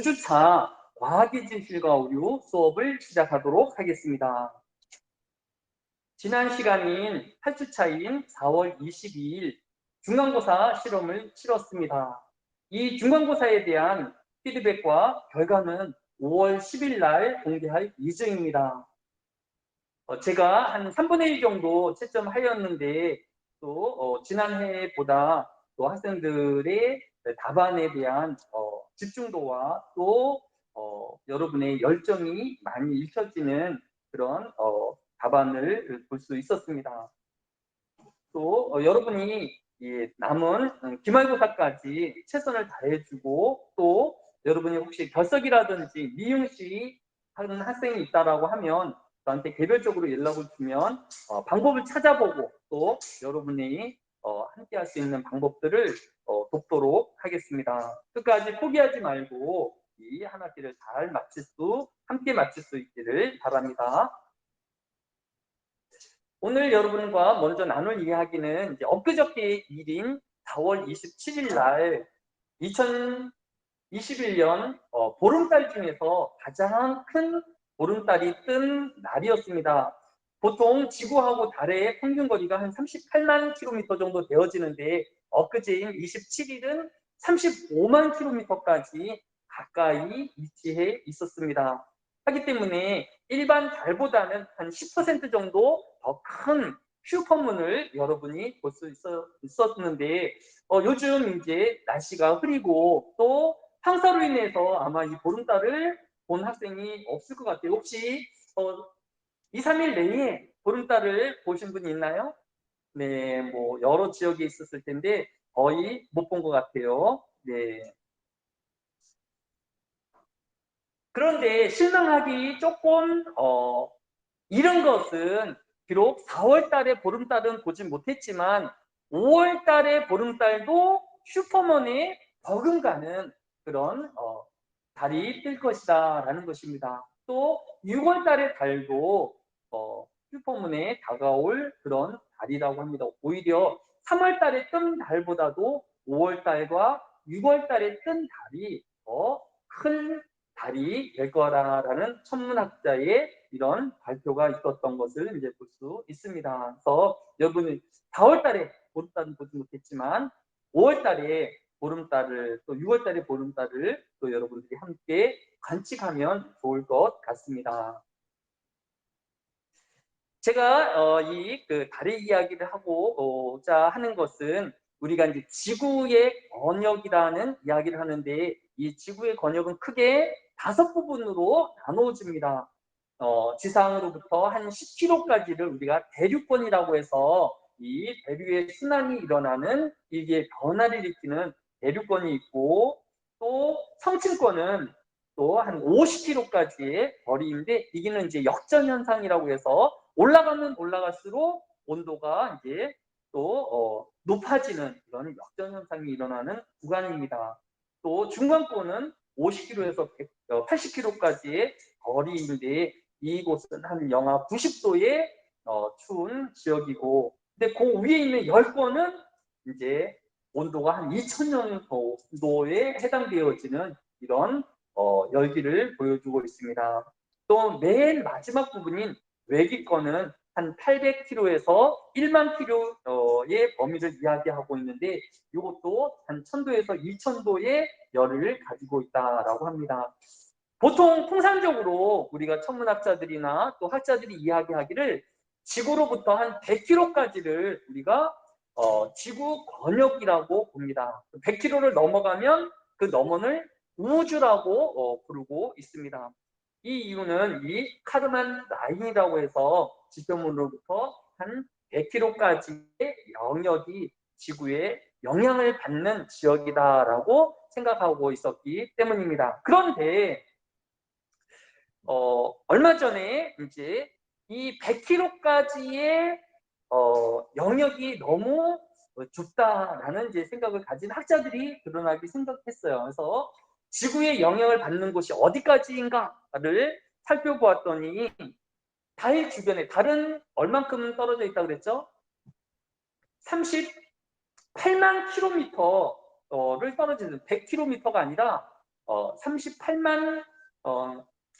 2주차 과학기술과 오류 수업을 시작하도록 하겠습니다. 지난 시간인 8주차인 4월 22일 중간고사 실험을 치렀습니다. 이 중간고사에 대한 피드백과 결과는 5월 10일 날 공개할 예정입니다. 제가 한 3분의 1 정도 채점하였는데 또 지난 해보다 또 학생들의 답안에 대한 집중도와 또 여러분의 열정이 많이 읽혀지는 그런 답안을 볼 수 있었습니다. 또 여러분이 남은 기말고사까지 최선을 다해주고 또 여러분이 혹시 결석이라든지 미용시 하는 학생이 있다라고 하면 저한테 개별적으로 연락을 주면 방법을 찾아보고 또 여러분이 함께 할 수 있는 방법들을 돕도록 하겠습니다. 끝까지 포기하지 말고 이 한 학기를 잘 함께 마칠 수 있기를 바랍니다. 오늘 여러분과 먼저 나눌 이야기는 엊그저께 일인 4월 27일 날 2021년 보름달 중에서 가장 큰 보름달이 뜬 날이었습니다. 보통 지구하고 달의 평균 거리가 한 38만 킬로미터 정도 되어지는데 엊그제인 27일은 35만 킬로미터까지 가까이 위치해 있었습니다. 하기 때문에 일반 달보다는 한 10% 정도 더 큰 슈퍼문을 여러분이 볼 수 있었는데 요즘 이제 날씨가 흐리고 또 황사로 인해서 아마 이 보름달을 본 학생이 없을 것 같아요. 혹시 2, 3일 내에 보름달을 보신 분이 있나요? 네, 뭐 여러 지역에 있었을 텐데 거의 못 본 것 같아요. 네. 그런데 실망하기 조금 이런 것은 비록 4월 달에 보름달은 보지 못했지만 5월 달에 보름달도 슈퍼문에 버금가는 그런 달이 뜰 것이다 라는 것입니다. 또 6월 달의 달도 슈퍼문에 다가올 그런 달이라고 합니다. 오히려 3월 달에 뜬 달보다도 5월 달과 6월 달에 뜬 달이 더 큰 달이 될 거라는 천문학자의 이런 발표가 있었던 것을 이제 볼 수 있습니다. 그래서 여러분이 4월 달에 보름달은 보지 못했지만 5월 달에 보름달을 또 6월 달에 보름달을 또 여러분들이 함께 관측하면 좋을 것 같습니다. 제가 이 달의 이야기를 하고자 하는 것은 우리가 이제 지구의 권역이라는 이야기를 하는데 이 지구의 권역은 크게 5부분으로 나누어집니다. 지상으로부터 한 10km까지를 우리가 대륙권이라고 해서 이 대륙의 순환이 일어나는 이게 변화를 일으키는 대륙권이 있고 또 성층권은 또 한 50km까지의 거리인데 이게는 이제 역전 현상이라고 해서 올라가면 올라갈수록 온도가 이제 또 높아지는 그런 역전 현상이 일어나는 구간입니다. 또 중간권은 50km에서 80km까지의 거리인데 이곳은 한 영하 90도의 추운 지역이고 근데 그 위에 있는 10권은 이제 온도가 한 2000년도에 해당되어지는 이런 열기를 보여주고 있습니다. 또 맨 마지막 부분인 외기권은 한 800km에서 1만 km의 범위를 이야기하고 있는데 이것도 한 1000도에서 2000도의 열을 가지고 있다라고 합니다. 보통 통상적으로 우리가 천문학자들이나 또 학자들이 이야기하기를 지구로부터 한 100km까지를 우리가 지구 권역이라고 봅니다. 100km를 넘어가면 그 너머를 우주라고 부르고 있습니다. 이 이유는 이 카르만 라인이라고 해서 지표면으로부터 한 100km까지의 영역이 지구에 영향을 받는 지역이다라고 생각하고 있었기 때문입니다. 그런데 얼마 전에 이제 이 100km까지의 영역이 너무 좁다라는 이제 생각을 가진 학자들이 드러나기 생각했어요. 그래서 지구의 영향을 받는 곳이 어디까지인가를 살펴보았더니 달 주변에 달은 얼만큼 떨어져 있다고 그랬죠? 38만 킬로미터를 떨어지는 100km가 아니라 38만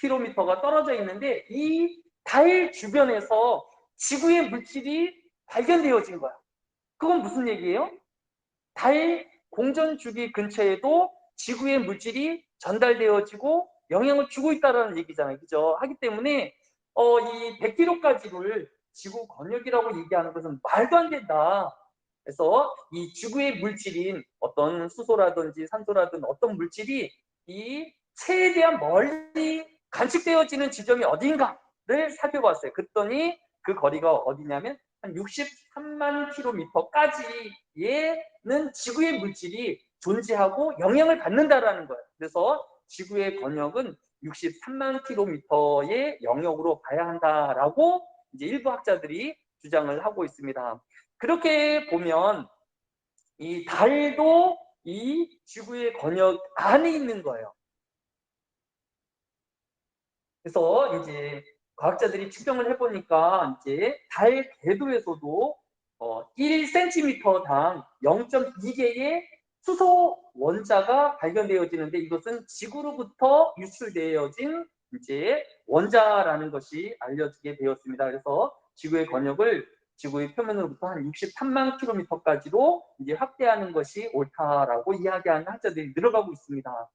킬로미터가 떨어져 있는데 이 달 주변에서 지구의 물질이 발견되어진 거야. 그건 무슨 얘기예요? 달 공전 주기 근처에도 지구의 물질이 전달되어지고 영향을 주고 있다는 얘기잖아요. 그죠? 하기 때문에 이 100km까지를 지구 권역이라고 얘기하는 것은 말도 안 된다. 그래서 이 지구의 물질인 어떤 수소라든지 산소라든지 어떤 물질이 이 최대한 멀리 관측되어지는 지점이 어딘가를 살펴봤어요. 그랬더니 그 거리가 어디냐면 한 63만 킬로미터까지는 지구의 물질이 존재하고 영향을 받는다라는 거예요. 그래서 지구의 권역은 63만 킬로미터의 영역으로 봐야 한다라고 이제 일부 학자들이 주장을 하고 있습니다. 그렇게 보면 이 달도 이 지구의 권역 안에 있는 거예요. 그래서 이제 과학자들이 측정을 해보니까 이제 달 궤도에서도 1cm당 0.2개의 수소 원자가 발견되어지는데 이것은 지구로부터 유출되어진 이제 원자라는 것이 알려지게 되었습니다. 그래서 지구의 권역을 지구의 표면으로부터 한 63만 킬로미터까지로 이제 확대하는 것이 옳다라고 이야기하는 학자들이 늘어가고 있습니다.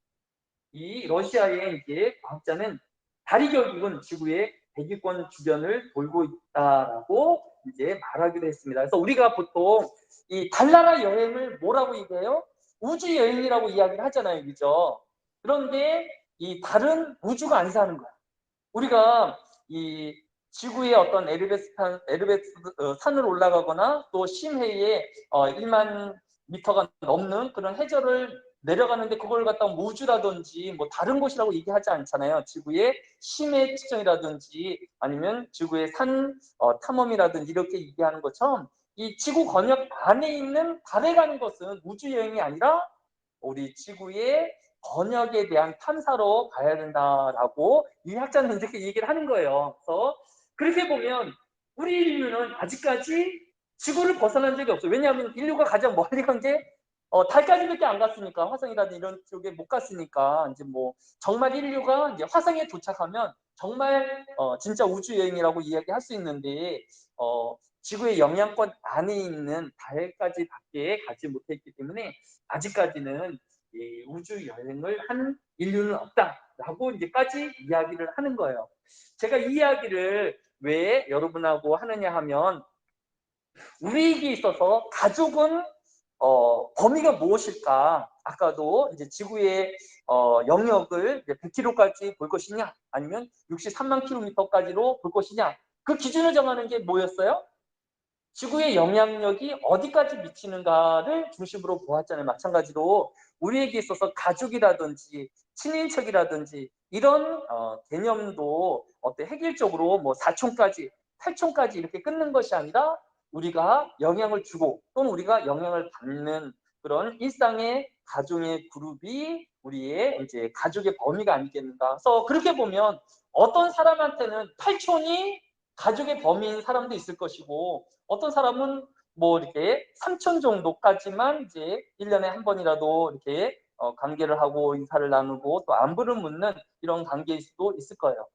이 러시아의 이제 과학자는 달이 결국은 지구의 대기권 주변을 돌고 있다라고 이제 말하기도 했습니다. 그래서 우리가 보통 이 달나라 여행을 뭐라고 얘기해요? 우주 여행이라고 이야기를 하잖아요, 그죠? 그런데 이 달은 우주가 안 사는 거야. 우리가 이 지구의 어떤 에르베스 산을 올라가거나 또 심해에 1만 미터가 넘는 그런 해저를 내려가는데 그걸 갖다가 우주라든지 뭐 다른 곳이라고 얘기하지 않잖아요. 지구의 심해 측정이라든지 아니면 지구의 산 탐험이라든지 이렇게 얘기하는 것처럼 이 지구 권역 안에 있는 달에 가는 것은 우주 여행이 아니라 우리 지구의 번역에 대한 탐사로 가야 된다라고 이 학자는 이렇게 얘기를 하는 거예요. 그래서 그렇게 보면 우리 인류는 아직까지 지구를 벗어난 적이 없어요. 왜냐하면 인류가 가장 멀리 간 게 달까지밖에 안 갔으니까 화성이라든지 이런 쪽에 못 갔으니까 이제 뭐 정말 인류가 이제 화성에 도착하면 정말 진짜 우주 여행이라고 이야기할 수 있는데 지구의 영향권 안에 있는 달까지밖에 가지 못했기 때문에 아직까지는 우주 여행을 한 인류는 없다라고 이제까지 이야기를 하는 거예요. 제가 이 이야기를 왜 여러분하고 하느냐 하면 우리에게 있어서 가족은 범위가 무엇일까? 아까도 이제 지구의 영역을 100km까지 볼 것이냐, 아니면 63만 킬로미터까지로 볼 것이냐. 그 기준을 정하는 게 뭐였어요? 지구의 영향력이 어디까지 미치는가를 중심으로 보았잖아요. 마찬가지로 우리에게 있어서 가족이라든지 친인척이라든지 이런 개념도 획일적으로 뭐 4촌까지, 8촌까지 이렇게 끊는 것이 아니라 우리가 영향을 주고 또는 우리가 영향을 받는 그런 일상의 가족의 그룹이 우리의 이제 가족의 범위가 아니겠는가. 그래서 그렇게 보면 어떤 사람한테는 8촌이 가족의 범위인 사람도 있을 것이고 어떤 사람은 뭐 이렇게 3천 정도까지만 이제 1년에 한 번이라도 이렇게 관계를 하고 인사를 나누고 또 안부를 묻는 이런 관계일 수도 있을 거예요.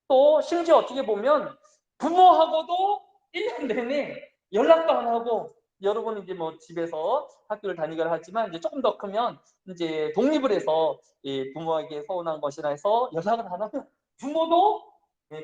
또 심지어 어떻게 보면 부모하고도 1년 내내 연락도 안 하고 여러분 이제 뭐 집에서 학교를 다니거나 하지만 이제 조금 더 크면 이제 독립을 해서 부모에게 서운한 것이라 해서 연락을 안 하면 부모도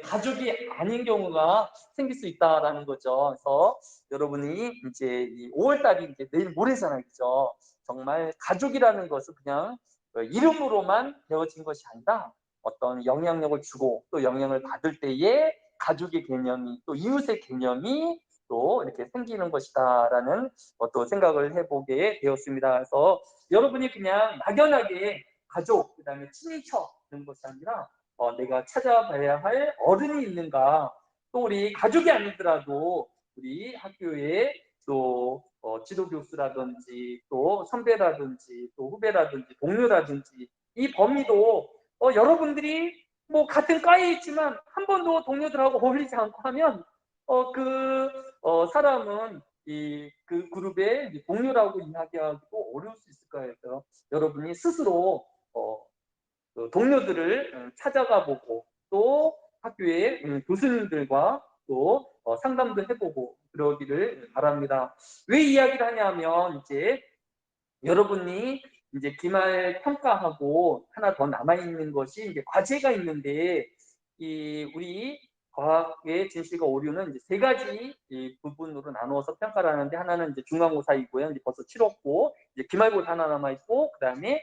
가족이 아닌 경우가 생길 수 있다라는 거죠. 그래서 여러분이 이제 5월 달이 이제 내일 모레잖아요, 그죠? 정말 가족이라는 것은 그냥 이름으로만 되어진 것이 아니라 어떤 영향력을 주고 또 영향을 받을 때에 가족의 개념이 또 이웃의 개념이 또 이렇게 생기는 것이다라는 또 생각을 해보게 되었습니다. 그래서 여러분이 그냥 막연하게 가족, 그다음에 친인척 이런 것이 아니라 내가 찾아봐야 할 어른이 있는가, 또 우리 가족이 아니더라도 우리 학교에 또 지도 교수라든지 또 선배라든지 또 후배라든지 동료라든지 이 범위도 여러분들이 뭐 같은 과에 있지만 한 번도 동료들하고 어울리지 않고 하면 사람은 그 그룹의 동료라고 이야기하기도 어려울 수 있을 거예요. 여러분이 스스로 동료들을 찾아가 보고 또 학교의 교수님들과 또 상담도 해보고 그러기를 바랍니다. 왜 이야기를 하냐면 이제 여러분이 이제 기말 평가하고 하나 더 남아있는 것이 이제 과제가 있는데 이 우리 과학의 진실과 오류는 이제 세 가지 이 부분으로 나누어서 평가를 하는데 하나는 이제 중간고사이고요. 이제 벌써 치렀고 이제 기말고사 하나 남아있고 그다음에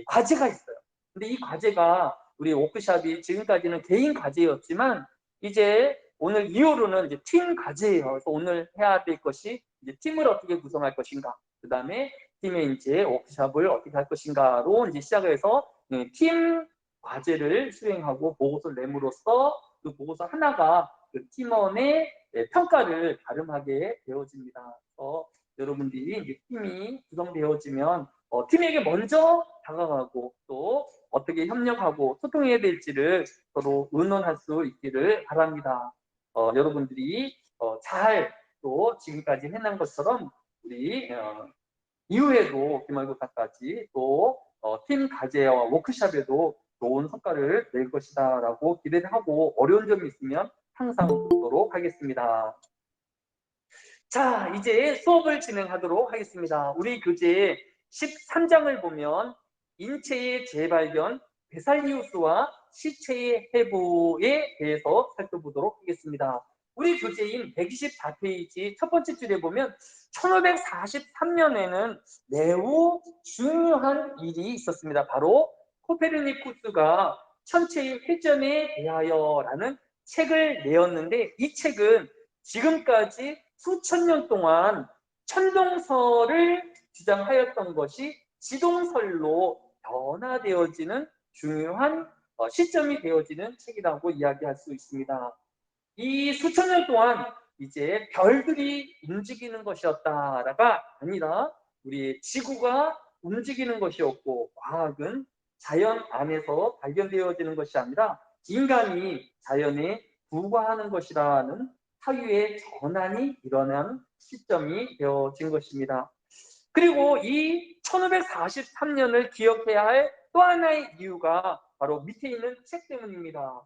과제가 있어요. 근데 이 과제가 우리 워크숍이 지금까지는 개인 과제였지만 이제 오늘 이후로는 이제 팀 과제예요. 그래서 오늘 해야 될 것이 이제 팀을 어떻게 구성할 것인가. 그다음에 팀의 이제 워크숍을 어떻게 할 것인가로 이제 시작을 해서 팀 과제를 수행하고 보고서를 내므로써 그 보고서 하나가 그 팀원의 평가를 가름하게 되어집니다. 그래서 여러분들이 이제 팀이 구성되어지면 팀에게 먼저 다가가고 또 어떻게 협력하고 소통해야 될지를 서로 의논할 수 있기를 바랍니다. 여러분들이 잘 또 지금까지 해낸 것처럼 우리 이후에도 기말고사까지 또 팀 과제와 워크숍에도 좋은 성과를 낼 것이다 라고 기대를 하고 어려운 점이 있으면 항상 돕도록 하겠습니다. 자, 이제 수업을 진행하도록 하겠습니다. 우리 교재 13장을 보면 인체의 재발견, 베살리우스와 시체의 해부에 대해서 살펴보도록 하겠습니다. 우리 교재인 124페이지 첫 번째 줄에 보면 1543년에는 매우 중요한 일이 있었습니다. 바로 코페르니쿠스가 천체의 회전에 대하여라는 책을 내었는데 이 책은 지금까지 수천 년 동안 천동설을 주장하였던 것이 지동설로 변화되어지는 중요한 시점이 되어지는 책이라고 이야기할 수 있습니다. 이 수천 년 동안 이제 별들이 움직이는 것이었다가 아니라 우리 지구가 움직이는 것이었고 과학은 자연 안에서 발견되어지는 것이 아니라 인간이 자연에 부과하는 것이라는 사유의 전환이 일어난 시점이 되어진 것입니다. 그리고 이 1543년을 기억해야 할 또 하나의 이유가 바로 밑에 있는 책 때문입니다.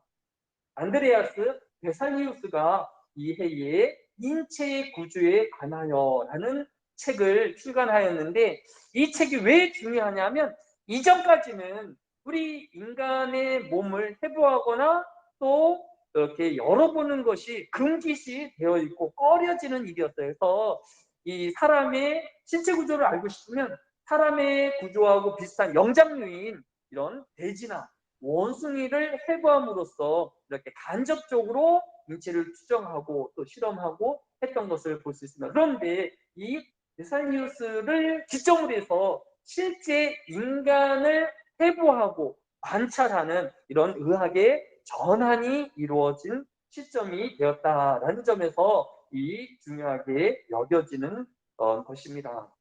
안드레아스 베살리우스가 이 해에 인체의 구조에 관하여라는 책을 출간하였는데 이 책이 왜 중요하냐면 이전까지는 우리 인간의 몸을 해부하거나 또 이렇게 열어보는 것이 금기시 되어 있고 꺼려지는 일이었어요. 그래서 이 사람의 신체 구조를 알고 싶으면 사람의 구조하고 비슷한 영장류인 이런 돼지나 원숭이를 해부함으로써 이렇게 간접적으로 인체를 추정하고 또 실험하고 했던 것을 볼 수 있습니다. 그런데 이 베살리우스를 기점으로 해서 실제 인간을 해부하고 관찰하는 이런 의학의 전환이 이루어진 시점이 되었다라는 점에서 이 중요하게 여겨지는 것입니다.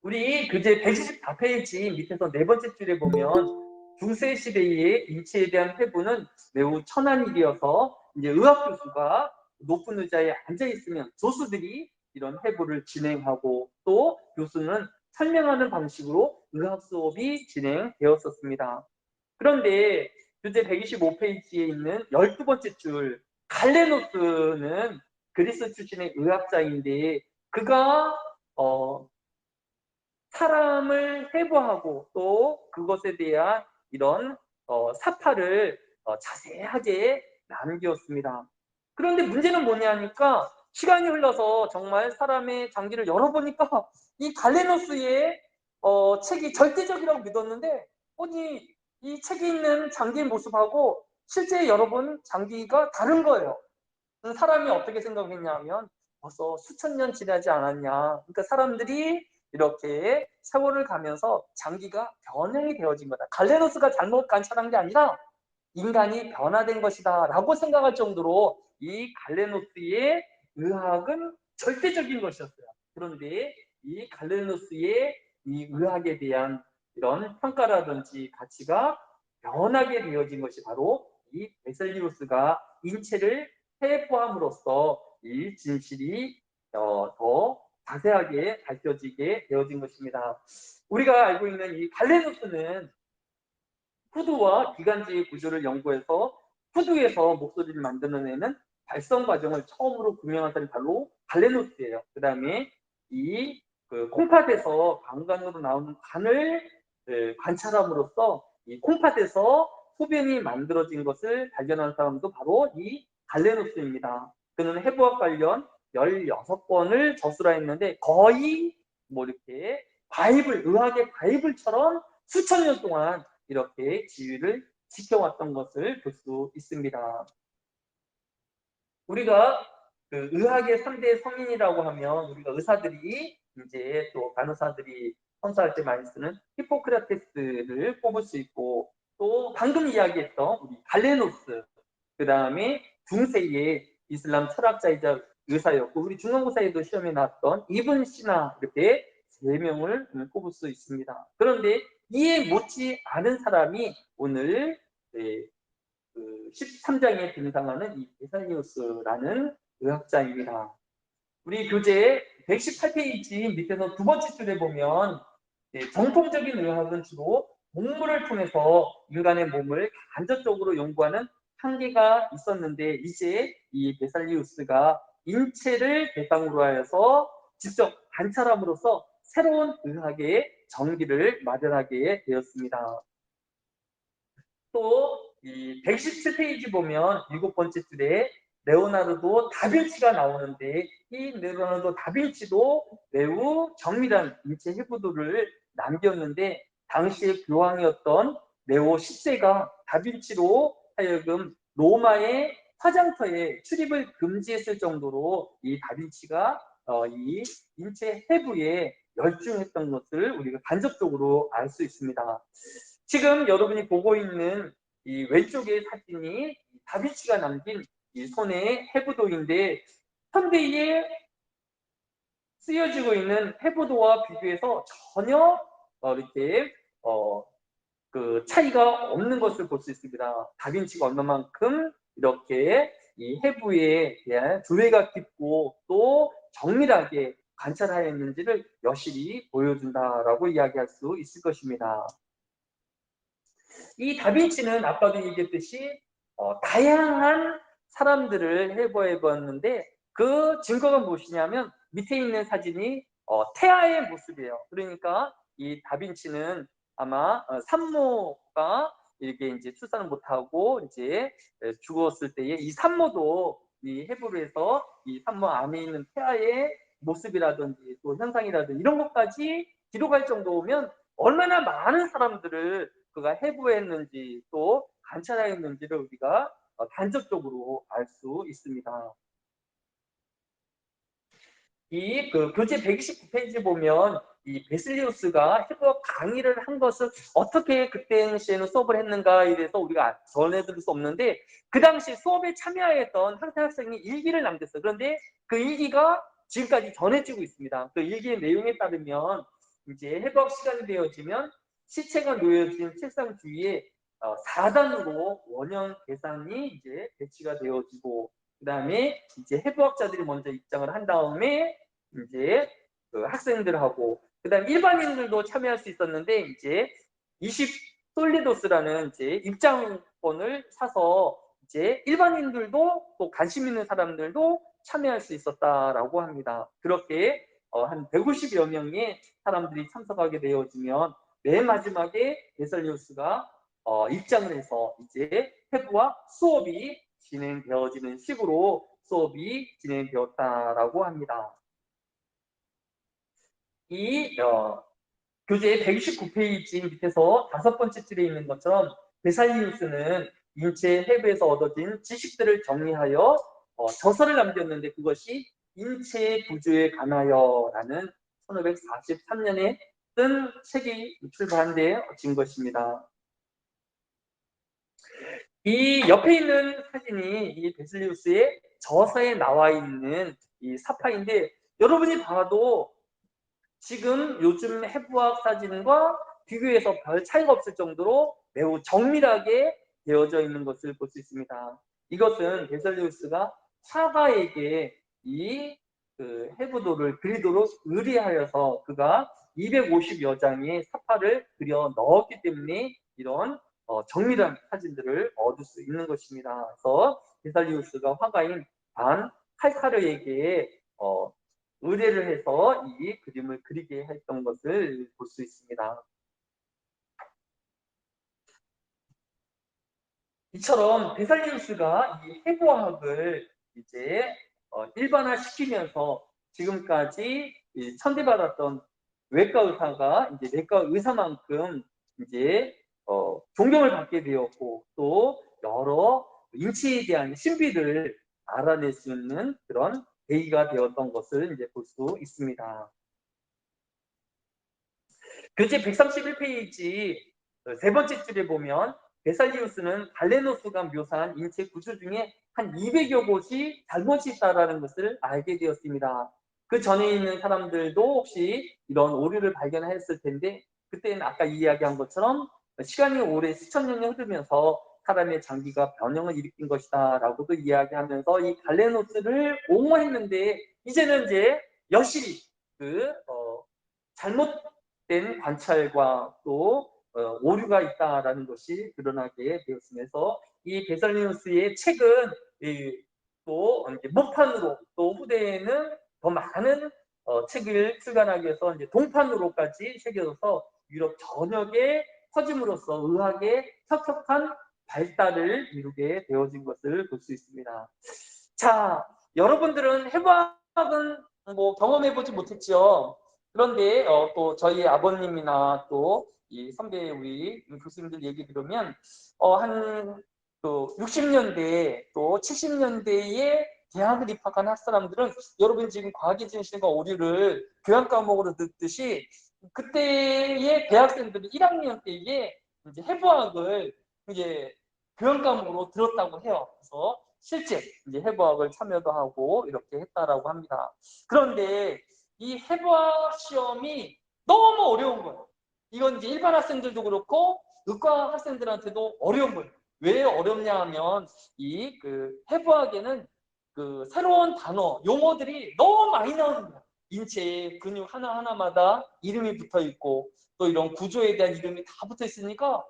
우리 교재 124페이지 밑에서 네 번째 줄에 보면 중세 시대의 인체에 대한 회부는 매우 천한 일이어서 이제 의학 교수가 높은 의자에 앉아 있으면 교수들이 이런 회부를 진행하고 또 교수는 설명하는 방식으로 의학 수업이 진행되었었습니다. 그런데 교재 125페이지에 있는 12번째 줄 갈레노스는 그리스 출신의 의학자인데 그가 사람을 해부하고 또 그것에 대한 이런 사파를 자세하게 남겼습니다. 그런데 문제는 뭐냐니까 시간이 흘러서 정말 사람의 장기를 열어보니까 이 갈레노스의 책이 절대적이라고 믿었는데 아니 이 책에 있는 장기의 모습하고 실제 열어본 장기가 다른 거예요. 사람이 어떻게 생각했냐면 벌써 수천 년 지나지 않았냐. 그러니까 사람들이 이렇게 세월을 가면서 장기가 변형이 되어진 거다. 갈레노스가 잘못 관찰한 게 아니라 인간이 변화된 것이다 라고 생각할 정도로 이 갈레노스의 의학은 절대적인 것이었어요. 그런데 이 갈레노스의 이 의학에 대한 이런 평가라든지 가치가 변하게 되어진 것이 바로 이 베셀리우스가 인체를 해부함으로써 이 진실이 더 자세하게 밝혀지게 되어진 것입니다. 우리가 알고 있는 이 갈레노스는 후두와 기관지의 구조를 연구해서 후두에서 목소리를 만들어내는 발성 과정을 처음으로 규명한 사람이 바로 갈레노스예요. 그 다음에 이 콩팥에서 방광으로 나오는 관을 관찰함으로써 이 콩팥에서 소변이 만들어진 것을 발견한 사람도 바로 이 갈레노스입니다. 그는 해부학 관련 16권을 저술하였는데 거의 뭐 이렇게 바이블, 의학의 바이블처럼 수천 년 동안 이렇게 지위를 지켜왔던 것을 볼 수 있습니다. 우리가 그 의학의 3대 성인이라고 하면 우리가 의사들이 이제 또 간호사들이 선서할 때 많이 쓰는 히포크라테스를 꼽을 수 있고 또 방금 이야기했던 우리 갈레노스 그 다음에 중세의 이슬람 철학자이자 의사였고 우리 중간고사에도 시험에 나왔던 이븐 시나 이렇게 3명을 꼽을 수 있습니다. 그런데 이에 못지 않은 사람이 오늘 그 13장에 등장하는 이 베살리우스라는 의학자입니다. 우리 교재 118페이지 밑에서 두 번째 줄에 보면 정통적인 의학은 주로 동물을 통해서 인간의 몸을 간접적으로 연구하는 한계가 있었는데 이제 이 베살리우스가 인체를 대상으로 하여서 직접 관찰함으로써 새로운 의학의 전기를 마련하게 되었습니다. 또 이 117페이지 보면 7번째 줄에 레오나르도 다빈치가 나오는데 이 레오나르도 다빈치도 매우 정밀한 인체 해부도를 남겼는데 당시의 교황이었던 레오 10세가 다빈치로 하여금 로마의 화장터에 출입을 금지했을 정도로 이 다빈치가 이 인체 해부에 열중했던 것을 우리가 간접적으로 알 수 있습니다. 지금 여러분이 보고 있는 이 왼쪽의 사진이 다빈치가 남긴 이 손의 해부도인데 현대에 쓰여지고 있는 해부도와 비교해서 전혀 이렇게 그 차이가 없는 것을 볼 수 있습니다. 다빈치가 얼마만큼 이렇게 이 해부에 대한 조예가 깊고 또 정밀하게 관찰하였는지를 여실히 보여준다라고 이야기할 수 있을 것입니다. 이 다빈치는 아까도 얘기했듯이 다양한 사람들을 해부해 봤는데 그 증거가 무엇이냐면 밑에 있는 사진이 태아의 모습이에요. 그러니까 이 다빈치는 아마 산모가 이렇게 이제 출산을 못하고 이제 죽었을 때에 이 산모도 이 해부를 해서 이 산모 안에 있는 태아의 모습이라든지 또 현상이라든지 이런 것까지 기록할 정도면 얼마나 많은 사람들을 그가 해부했는지 또 관찰하였는지를 우리가 간접적으로 알 수 있습니다. 이 교재 129페이지 보면 이 베슬리우스가 해부학 강의를 한 것은 어떻게 그때 당시에는 수업을 했는가에 대해서 우리가 전해드릴 수 없는데 그 당시 수업에 참여했던 학생이 일기를 남겼어요. 그런데 그 일기가 지금까지 전해지고 있습니다. 그 일기의 내용에 따르면 이제 해부학 시간이 되어지면 시체가 놓여진 책상 주위에 4단으로 원형 계산이 이제 배치가 되어지고 그 다음에 이제 해부학자들이 먼저 입장을 한 다음에 이제 그 학생들하고 그다음 일반인들도 참여할 수 있었는데 이제 20 솔리도스라는 이제 입장권을 사서 이제 일반인들도 또 관심 있는 사람들도 참여할 수 있었다라고 합니다. 그렇게 한 150여 명의 사람들이 참석하게 되어지면 맨 마지막에 베살리우스가 입장을 해서 이제 해부와 수업이 진행되어지는 식으로 수업이 진행되었다라고 합니다. 이 교재 129페이지 밑에서 5번째 줄에 있는 것처럼 베살리우스는 인체 해부에서 얻어진 지식들을 정리하여 저서를 남겼는데 그것이 인체 구조에 관하여라는 1543년에 뜬 책이 출간한 데 얻은 것입니다. 이 옆에 있는 사진이 이 베슬리우스의 저서에 나와 있는 이 사파인데 여러분이 봐도 지금 요즘 해부학 사진과 비교해서 별 차이가 없을 정도로 매우 정밀하게 되어져 있는 것을 볼 수 있습니다. 이것은 베살리우스가 화가에게 이 해부도를 그리도록 의뢰하여서 그가 250여 장의 사파를 그려 넣었기 때문에 이런 정밀한 사진들을 얻을 수 있는 것입니다. 그래서 베살리우스가 화가인 반 칼카르에게 의뢰를 해서 이 그림을 그리게 했던 것을 볼 수 있습니다. 이처럼 베살리우스가 이 해부학을 이제 일반화시키면서 지금까지 천대받았던 외과 의사가 이제 내과 의사만큼 이제 존경을 받게 되었고, 또 여러 인체에 대한 신비를 알아낼 수 있는 그런 계기가 되었던 것을 이제 볼 수 있습니다. 교재 131페이지 세 번째 줄에 보면 베살리우스는 갈레노스가 묘사한 인체 구조 중에 한 200여 곳이 잘못이 있다는 것을 알게 되었습니다. 그 전에 있는 사람들도 혹시 이런 오류를 발견했을 텐데, 그때는 아까 이야기한 것처럼 시간이 오래 수천 년이 흐르면서 사람의 장기가 변형을 일으킨 것이다 라고도 이야기하면서 이 갈레노스를 옹호했는데, 이제는 이제 여실히 잘못된 관찰과 또 오류가 있다라는 것이 드러나게 되었으면서, 이 베살리누스의 책은 또 목판으로, 또 후대에는 더 많은 책을 출간하기 위해서 이제 동판으로까지 새겨져서 유럽 전역에 퍼짐으로써 의학의 혁혁한 발달을 이루게 되어진 것을 볼 수 있습니다. 자, 여러분들은 해부학은 뭐 경험해보지 못했죠. 그런데 또 저희 아버님이나 또 이 선배 우리 교수님들 얘기 들으면 한 60년대 또 70년대에 대학을 입학한 학사람들은, 여러분 지금 과학의 진실과 오류를 교양 과목으로 듣듯이 그때의 대학생들은 1학년 때에 이제 해부학을 이제 교양 과목으로 들었다고 해요. 그래서 실제 이제 해부학을 참여도 하고 이렇게 했다라고 합니다. 그런데 이 해부학 시험이 너무 어려운 거예요. 이건 이제 일반 학생들도 그렇고 의과 학생들한테도 어려운 거예요. 왜 어렵냐 하면 이 해부학에는 새로운 단어, 용어들이 너무 많이 나오는 거예요. 인체의 근육 하나하나마다 이름이 붙어 있고, 또 이런 구조에 대한 이름이 다 붙어 있으니까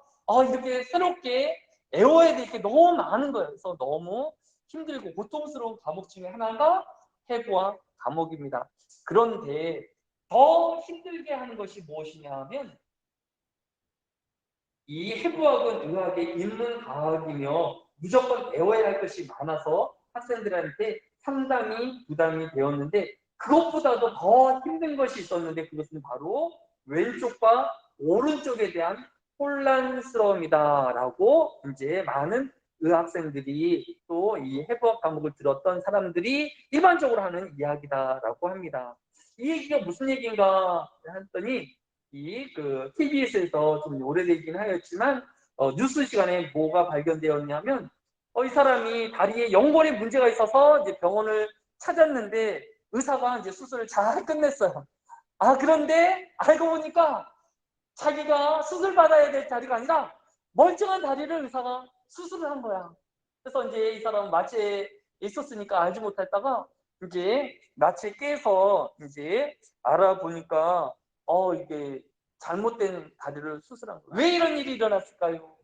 이렇게 새롭게 외워야 될 게 너무 많은 거예요. 그래서 너무 힘들고 고통스러운 과목 중에 하나가 해부학 과목입니다. 그런데 더 힘들게 하는 것이 무엇이냐 하면, 이 해부학은 의학의 인문 과학이며 무조건 배워야 할 것이 많아서 학생들한테 상당히 부담이 되었는데, 그것보다도 더 힘든 것이 있었는데, 그것은 바로 왼쪽과 오른쪽에 대한 혼란스러움이다라고 이제 많은 의학생들이, 또 이 해부학 과목을 들었던 사람들이 일반적으로 하는 이야기다라고 합니다. 이 얘기가 무슨 얘기인가 했더니, TBS에서 좀 오래되긴 하였지만 뉴스 시간에 뭐가 발견되었냐면, 이 사람이 다리에 연골에 문제가 있어서 이제 병원을 찾았는데 의사가 이제 수술을 잘 끝냈어요. 그런데 알고 보니까 자기가 수술 받아야 될 다리가 아니라 멀쩡한 다리를 의사가 수술을 한 거야. 그래서 이제 이 사람은 마취에 있었으니까 알지 못했다가 이제 마취에 깨서 이제 알아보니까 이게 잘못된 다리를 수술한 거예요. 왜 이런 일이 일어났을까요?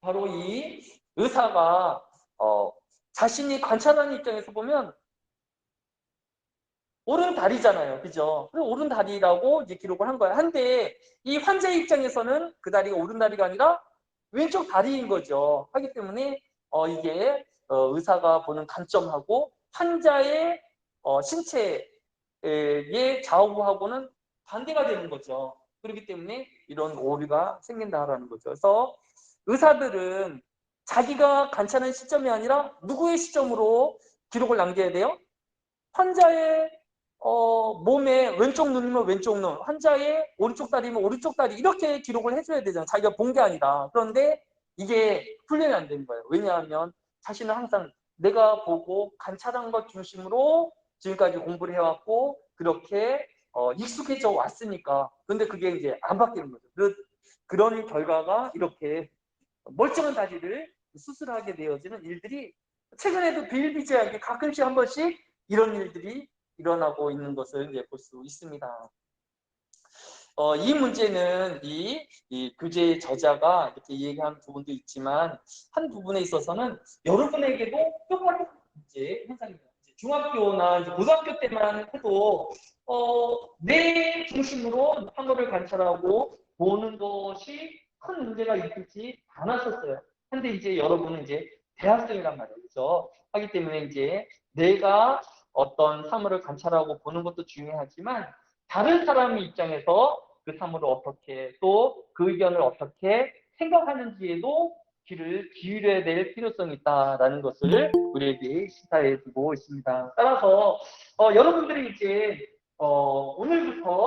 바로 이 의사가 자신이 관찰하는 입장에서 보면 오른 다리잖아요. 그죠? 오른 다리라고 이제 기록을 한 거야. 한데 이 환자의 입장에서는 그 다리가 오른 다리가 아니라 왼쪽 다리인 거죠. 하기 때문에 이게 의사가 보는 관점하고 환자의 신체의 좌우하고는 반대가 되는 거죠. 그렇기 때문에 이런 오류가 생긴다라는 거죠. 그래서 의사들은 자기가 관찰하는 시점이 아니라 누구의 시점으로 기록을 남겨야 돼요? 환자의 몸에 왼쪽 눈이면 왼쪽 눈, 환자의 오른쪽 다리면 오른쪽 다리, 이렇게 기록을 해줘야 되잖아요. 자기가 본 게 아니라. 그런데 이게 훈련이 안 되는 거예요. 왜냐하면 자신은 항상 내가 보고 관찰한 것 중심으로 지금까지 공부를 해왔고 그렇게 익숙해져 왔으니까. 그런데 그게 이제 안 바뀌는 거죠. 그런 결과가 이렇게 멀쩡한 다리를 수술하게 되어지는 일들이 최근에도 비일비재하게 가끔씩 한 번씩 이런 일들이 일어나고 있는 것을 이제 볼 수 있습니다. 이 문제는 이 교재의 저자가 이렇게 얘기한 부분도 있지만 한 부분에 있어서는 여러분에게도 똑같은 문제 현상입니다. 중학교나 이제 고등학교 때만 해도 내 중심으로 한글을 관찰하고 보는 것이 큰 문제가 있을지 않았었어요. 근데 이제 여러분은 이제 대학생이란 말이죠. 하기 때문에 이제 내가 어떤 사물을 관찰하고 보는 것도 중요하지만 다른 사람의 입장에서 그 사물을 어떻게 또 그 의견을 어떻게 생각하는지에도 귀를 기울여야 될 필요성이 있다라는 것을 우리에게 시사해 주고 있습니다. 따라서 여러분들이 이제 오늘부터